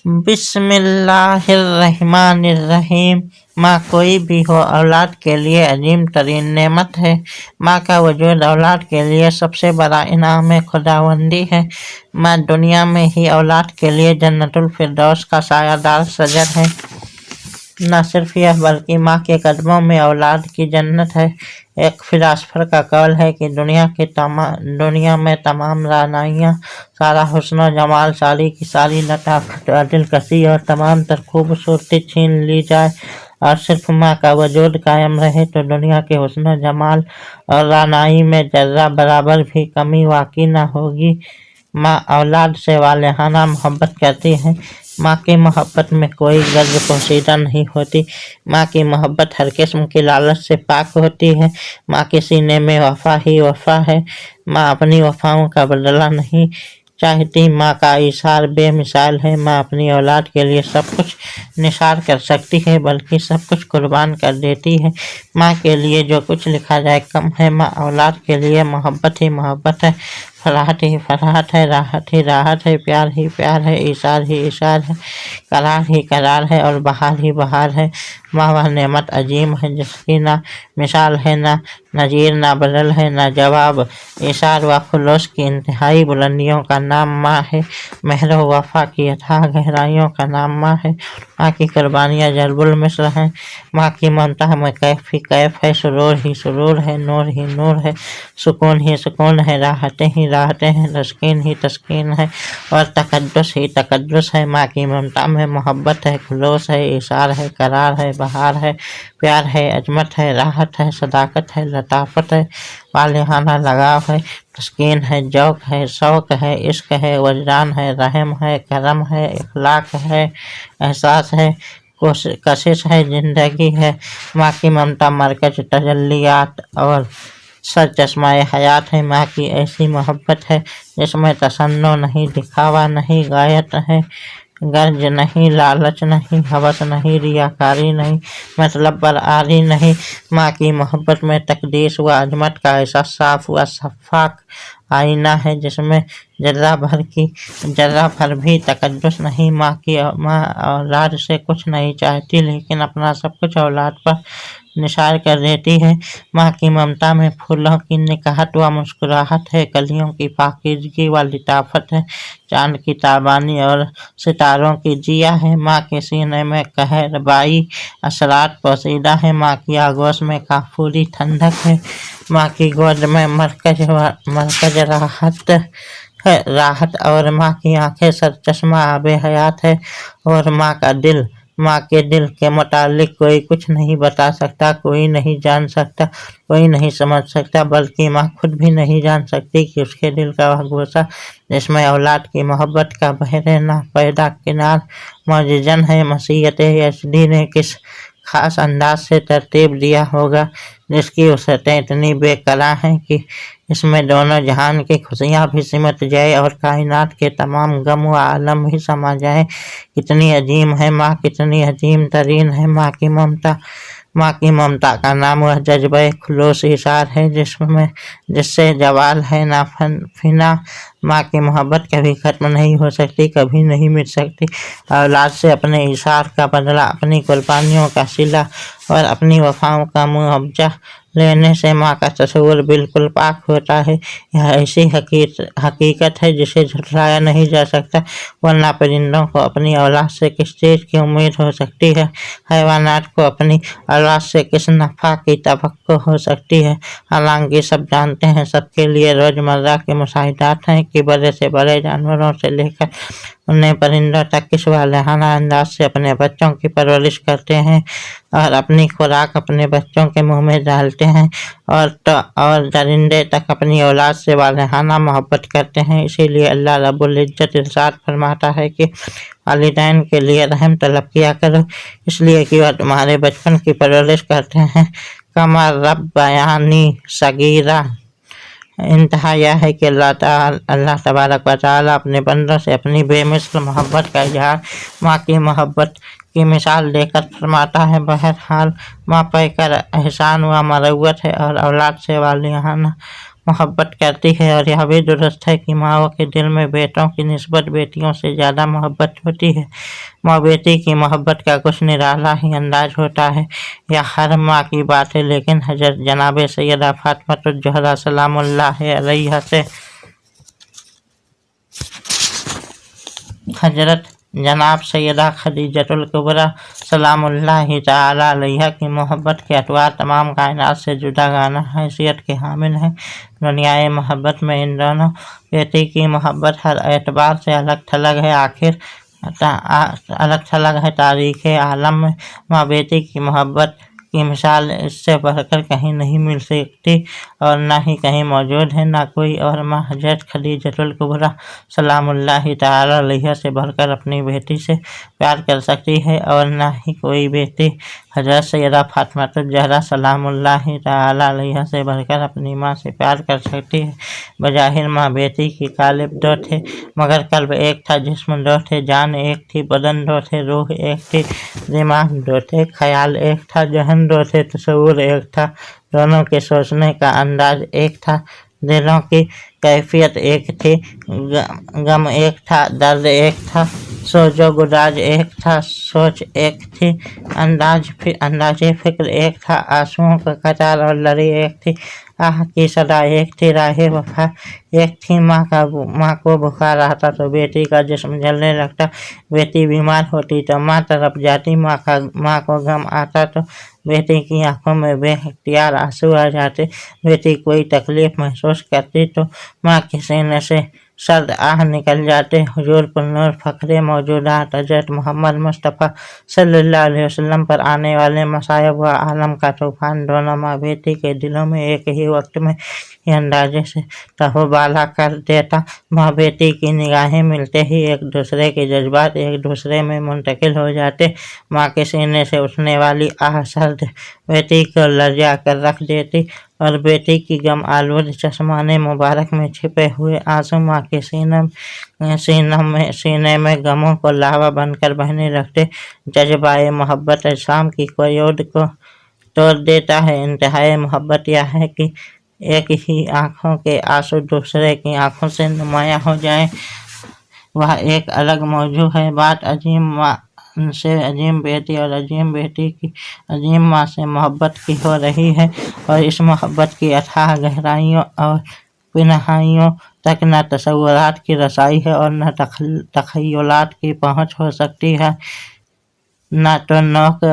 बिस्मिल्लाहिर्रहमानिर्रहीम। माँ कोई भी हो औलाद के लिए अजीम तरीन नेमत है। माँ का वजूद औलाद के लिए सबसे बड़ा इनाम खुदावंदी है। माँ दुनिया में ही औलाद के लिए जन्नतुल फिरदौस का सायादार सजर है। न सिर्फ यह बल्कि माँ के कदमों में औलाद की जन्नत है। एक फिलासफर का कौल है कि दुनिया में तमाम रानाइयाँ, सारा हुस्न जमाल, सारी की सारी लताफत और दिलकशी और तमाम तर खूबसूरती छीन ली जाए और सिर्फ माँ का वजूद कायम रहे तो दुनिया के हुस्न जमाल और रानाई में जर्रा बराबर भी कमी वाक़ई न होगी। माँ औलाद से वालेहाना मोहब्बत करती है। माँ की मोहब्बत में कोई गर्ज पोशीदा नहीं होती। माँ की मोहब्बत हर किस्म की लालच से पाक होती है। माँ के सीने में वफा ही वफा है। माँ अपनी वफाओं का बदला नहीं चाहती। माँ का इशार बेमिसाल है। माँ अपनी औलाद के लिए सब कुछ निसार कर सकती है, बल्कि सब कुछ कुर्बान कर देती है। माँ के लिए जो कुछ लिखा जाए कम है। माँ औलाद के लिए मोहब्बत ही मोहब्बत है, फराहत ही फराहत है, राहत ही राहत है, प्यार ही प्यार है, इशार ही इशार है, करार ही करार है और बहार ही बहार है। माँ वह नेमत अजीम है जिसकी ना मिसाल है, ना नज़ीर, ना बदल है, ना जवाब। इशार व खुलूस की इंतहाई बुलंदियों का नाम माँ है। मेहर व वफा की अथाह गहराइयों का नाम माँ है। माँ की कुर्बानियाँ जरबुल मिस्र हैं। माँ की ममता में कैफ ही कैफ है, सुरूर ही सुरूर है, नूर ही नूर है, सुकून ही सुकून है, राहतें ही राहतें हैं, तस्कीन ही तस्कीन है और तकद्दुस ही तकद्दुस है। माँ की ममता में मोहब्बत है, खुलूस है, इशार है, करार है, बहार है, प्यार है, अजमत है, राहत है, सदाकत है, लताफत है, वालेहाना लगाव है, तस्कीन है, जौक है, शौक है, इश्क है, वजदान है, रहम है, करम है, इखलाक है, एहसास है, कशिश है, जिंदगी है। माँ की ममता मरकज तजल्लियात और सर चश्माए हयात है। माँ की ऐसी मोहब्बत है जिसमें तसन्नो नहीं, दिखावा नहीं, गायत है, गर्ज नहीं, लालच नहीं, हवस नहीं, रियाकारी नहीं, मतलब बरआरी नहीं। माँ की मोहब्बत में तकदीस व अजमत का ऐसा साफ व शफ़ाक आईना है जिसमें जर्रा भर भी तकद्दुस नहीं। माँ औलाद से कुछ नहीं चाहती, लेकिन अपना सब कुछ औलाद पर निसार कर देती है। माँ की ममता में फूलों की निकाहत व मुस्कुराहट है, कलियों की पाकीज़गी व लिताफत है, चाँद की ताबानी और सितारों की जिया है। माँ के सीने में कहरबाई असरात पोशीदा है। माँ की आगोश में काफूरी ठंडक है। माँ की गोद में मरकज राहत और माँ की आंखें सर चश्मा आबे हयात है। और माँ के दिल के मुतालिक कोई कुछ नहीं बता सकता, कोई नहीं जान सकता, कोई नहीं समझ सकता, बल्कि माँ खुद भी नहीं जान सकती कि उसके दिल का वह गोसा जिसमें औलाद की मोहब्बत का बहरे ना पैदा किनार मौजज़न है, मसीहत एचडी ने किस खास अंदाज से तरतीब दिया होगा, जिसकी वसअतें इतनी बेकरां हैं कि इसमें दोनों जहान की खुशियाँ भी सिमट जाए और कायनात के तमाम गम व आलम भी समा जाए। कितनी अजीम है माँ, कितनी अजीम तरीन है माँ की ममता। माँ की ममता का नाम वह जज्बे खुलूस इशार है जिससे जवाल है ना फिना। माँ की मोहब्बत कभी ख़त्म नहीं हो सकती, कभी नहीं मिट सकती। औलाद से अपने इशार का बदला, अपनी कुर्बानियों का सिला और अपनी वफाओं का मुआवजा लेने से माँ का तस्वुर बिल्कुल पाक होता है। यह ऐसी हकीकत है जिसे झुठलाया नहीं जा सकता, वरना परिंदों को अपनी औलाद से किस चीज़ की उम्मीद हो सकती है, हैवानात को अपनी औलाद से किस नफ़ा की तवक्को हो सकती है। हालांकि सब जानते हैं, सबके लिए रोज़मर्रा के मुशाहिदात हैं कि बड़े से बड़े जानवरों से लेकर उन्हें परिंदों तक किस वालेहाना अंदाज से अपने बच्चों की परवरिश करते हैं और अपनी खुराक अपने बच्चों के मुंह में डालते हैं, और दरिंदे तक अपनी औलाद से वालेहाना मोहब्बत करते हैं। इसीलिए अल्लाह रब्बुल इज्जत इरशाद फरमाता है कि वालिदैन के लिए रहम तलब किया करो, इसलिए कि वह तुम्हारे बचपन की परवरिश करते हैं। कमा रब्बयानी सगीरा। इंतहा यह है कि अल्लाह तबारक व तआला अपने बंदों से अपनी बेमिसाल मोहब्बत का इजहार माँ की मोहब्बत की मिसाल देकर फरमाता है। बहरहाल माँ पैकर एहसान व मरवत है और औलाद से वालिहाना मोहब्बत करती है और यह भी दुरुस्त है कि माँओं के दिल में बेटों की निस्बत बेटियों से ज़्यादा मोहब्बत होती है। माँ बेटी की मोहब्बत का कुछ निराला ही अंदाज होता है। यह हर माँ की बात है, लेकिन हजरत जनाब सैयदा फातिमा ज़हरा सलामुल्लाह अलैहा से हजरत जनाब सैयदा खदीजतुल कुबरा सलामुल्लाहि तआला अलैहा की मोहब्बत के अतवार तमाम कायनात से जुदागाना हैसियत के हामिल हैं। दुनियाए मोहब्बत में इन दोनों बेटी की मोहब्बत हर एतबार से अलग थलग है। आखिर अलग थलग है। तारीख़ आलम में माँ बेटी की मोहब्बत की मिसाल इससे बढ़कर कहीं नहीं मिल सकती और न ही कहीं मौजूद है। न कोई और माँ हजरत खदीजतुल कुबरा सलामुल्लाहि तआला अलैहा से बढ़कर अपनी बेटी से प्यार कर सकती है और न ही कोई बेटी हजरत सैयदा फातिमा ज़हरा सलामुल्लाहि तआला अलैहा से बढ़कर अपनी माँ से प्यार कर सकती है। बज़ाहिर माँ बेटी की कालिब दो थे, मगर कल्ब एक था, जिस्म दो थे, जान एक थी, बदन दो थे, रूह एक थी, दिमाग दो थे, ख्याल एक था, जहन दो थे, तसव्वुर एक था। दोनों के सोचने का अंदाज एक था, दिलों की कैफियत एक थी, गम एक था, दर्द एक था, सोजो गुदाज एक था, सोच एक थी, अंदाजे फिक्र एक था, आंसुओं का कतार और लड़ी एक थी, आह की सदा एक थी, राहे वफा एक थी। माँ को बुखार आता तो बेटी का जिस्म जलने लगता, बेटी बीमार होती तो माँ तरफ जाती, माँ को गम आता तो बेटी की आंखों में बेख्तियार आंसू आ जाते, बेटी कोई तकलीफ महसूस करती तो माँ के सीने से सर्द आह निकल जाते। हुजूर पुरनूर फ़ख्रे मौजूदात हज़रत मोहम्मद मुस्तफ़ा सल्लल्लाहु अलैहि वसल्लम पर आने वाले मसायब व आलम का तूफ़ान दोनों माँ बेटी के दिलों में एक ही वक्त में ही अंदाजे से तहोबाला कर देता। माँ बेटी की निगाहें मिलते ही एक दूसरे के जज्बात एक दूसरे में मुंतकिल हो जाते। माँ के सीने से उठने वाली आह सर्द बेटी को लर्जा कर रख देती और बेटी की गम आलूद चश्माने मुबारक में छिपे हुए आंसू माँ के सीने में गमों को लावा बनकर बहने लगते। जज्बाए मोहब्बत अजसाम की क़यूद को तोड़ देता है। इंतहाए मोहब्बत यह है कि एक ही आँखों के आंसू दूसरे की आँखों से नुमायाँ हो जाएं। वह एक अलग मौजू है। बात अजीम माँ से अजीम बेटी और अजीम बेटी की अजीम माँ से मोहब्बत की हो रही है और इस मोहब्बत की अथाह गहराइयों और पिनहाइयों तक न तसव्वुरात की रसाई है और न तख़य्युलात की पहुँच हो सकती है। न तो नोक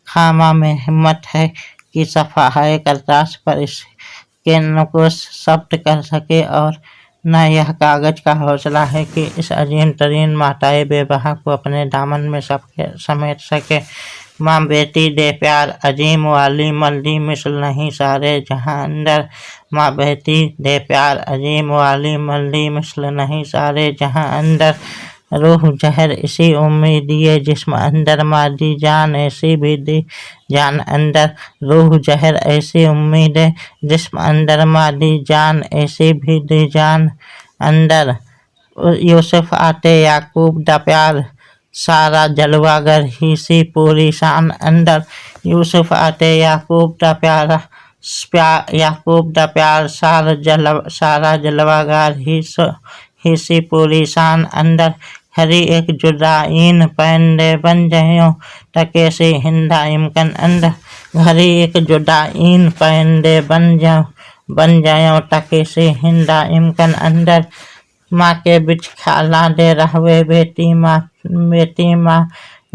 खामा में हिम्मत है कि सफ़हाए करतास पर इसके नुक़ूस ज़ब्त कर सके और न यह कागज़ का हौसला है कि इस अजीम तरीन माताए बेबहा को अपने दामन में समेट सके। माँ बेटी दे प्यार अजीम वाली मल्दी मिसल नहीं सारे जहाँ अंदर। माँ बेटी दे प्यार अजीम वाली मल्दी मिसल नहीं सारे जहाँ अंदर। रूह जहर इसी उम्मीद ये जिस्म अंदर, मादी जान ऐसी भी दी जान अंदर। रूह जहर ऐसी उम्मीद जिस्म अंदर, मादी जान ऐसी भी दी जान अंदर। यूसुफ आते याकूब दा प्यार सारा जलवागर ही सी पूरी शान अंदर। यूसुफ आते याकूब दा प्यार सारा जलवागर ही सी पूरी शान अंदर। हरी एक जुदाईन पैंदे बन जायो टके से हिंदा इम्कन अंदर। हरी एक जुदाईन पैंदे बन जायो टके से हिंदा इम्कन अंदर। माँ के बिच खाला दे रहवे बेटी माँ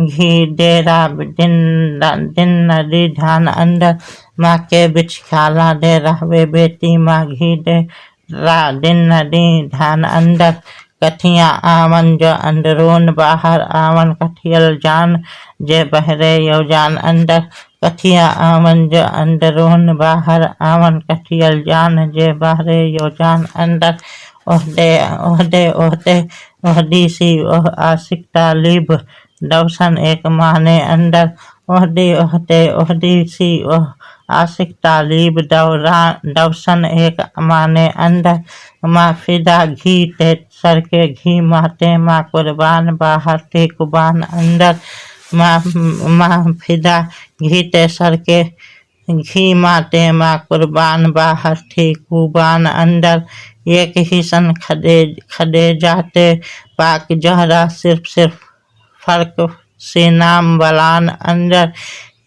घी डेरा दिन नदी ध्यान अंदर। माँ के बिच खाला दे रहवे बेटी माँ घी डेरा दिन नदी ध्यान अंदर। कथियाँ आवन जो अंदरून बाहर आवन कथियल जान जे बहरे यो जान अंदर। कथियाँ आवन जो अंदरून बाहर आवन कथियल जान जे बहरे यो जान अंदर। ओहदी सी ओह आशिक तालिब दवसन एक माने अंदर। ओहदी सी ओह आशिक तालिब दवसन एक माने अंदर। माँ फिदा घी ते सर के घी माते माँ कुर्बान बाहर ते कुबान अंदर। माँ फिदा घी ते सर के घी माटे माँ कुर्बान बाहर थी खूबान अंदर, एक ही सन खदे जाते पाक जहरा सिर्फ फर्क से नाम बलान अंदर,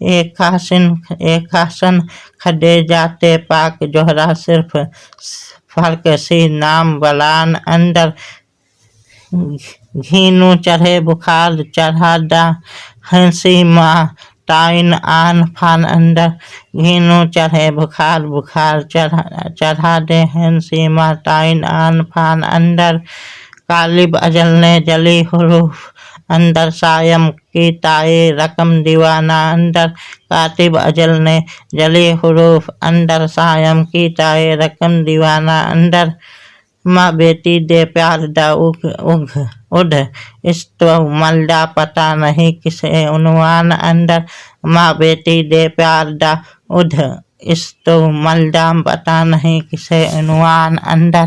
एक आसन खदे जाते पाक जोहरा सिर्फ फर्क से नाम बलान अंदर, घीनू चढ़े बुखार चढ़ा दा हंसी माँ टाइन आन फान अंदर, घीनू चढ़े बुखार चढ़ा दे हंसी माँ टाइन आन फान अंदर, कालिब अजल ने जली हुरूफ अंदर सायम की ताए रकम दीवाना अंदर, कातिब अजल ने जली हुरूफ अंदर सायम की ताए रकम दीवाना अंदर, माँ बेटी दे प्यार दा उध इस्तो मलदा पता नहीं किसे उन्वान अंदर, माँ बेटी दे प्यार दा उध इस्तो मलदा पता नहीं किसे उन्वान अंदर।